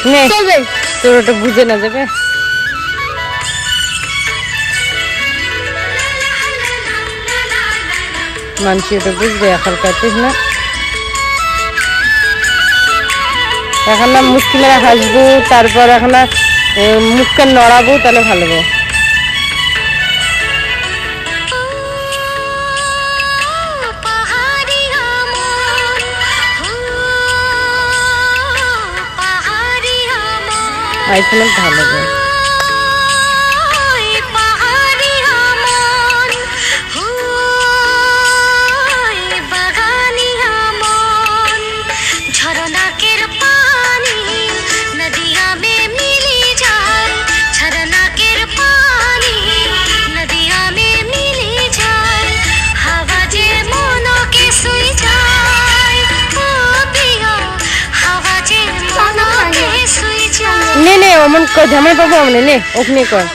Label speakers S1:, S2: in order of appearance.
S1: নে তোর ওটা বুঝে না যাবে মানুষ ওটা বুঝবে এখন কাটিস না এখন না মুশকিলে হাসবো তারপর এখন মুখকে নড়াবো তাহলে ভালো হবে আইফোন ভালো হবে নে নে অমন ঝামেলা পাবো অমনে নে ওখানে কর